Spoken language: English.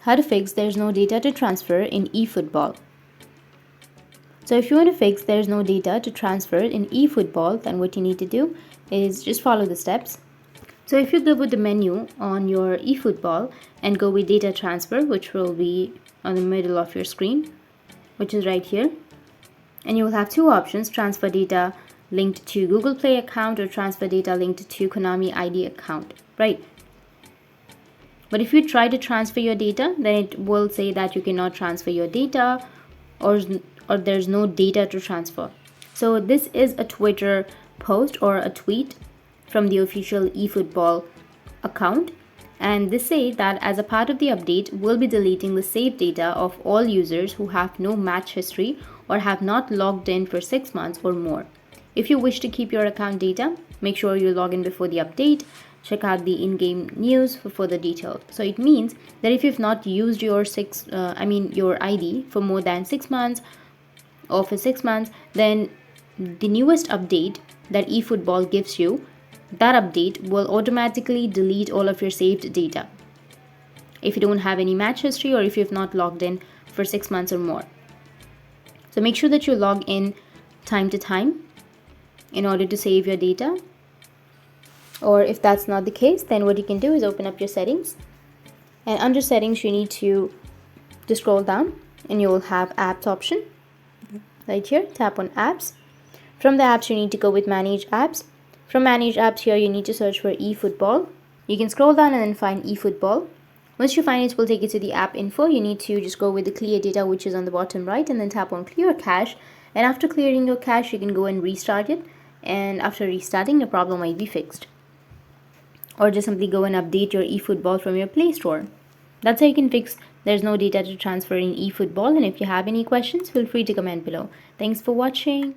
how to fix there's no data to transfer in eFootball. So if you want to fix there's no data to transfer in eFootball, then what you need to do is just follow the steps. So if you go with the menu on your eFootball and go with data transfer, which will be on the middle of your screen, which is right here, and you will have two options: transfer data linked to Google Play account or transfer data linked to Konami ID account, right? But if you try to transfer your data, then it will say that you cannot transfer your data, or there's no data to transfer. So this is a Twitter post or a tweet from the official eFootball account, and they say that as a part of the update, we'll be deleting the saved data of all users who have no match history or have not logged in for 6 months or more. If you wish to keep your account data, make sure you log in before the update. Check out the in-game news for further details. So it means that if you've not used your your ID for more than 6 months or for 6 months, then the newest update that eFootball gives you, that update will automatically delete all of your saved data if you don't have any match history or if you've not logged in for 6 months or more. So make sure that you log in time to time in order to save your data. Or if that's not the case, then what you can do is open up your settings, and under settings you need to scroll down and you will have apps option right here. Tap on apps. From the apps you need to go with manage apps. From manage apps here you need to search for eFootball. You can scroll down and then find eFootball. Once you find it, will take you to the app info. You need to just go with the clear data, which is on the bottom right, and then tap on clear cache. And after clearing your cache, you can go and restart it, and after restarting, the problem might be fixed. Or just simply go and update your eFootball from your Play Store. That's how you can fix there's no data to transfer in eFootball. And if you have any questions, feel free to comment below. Thanks for watching.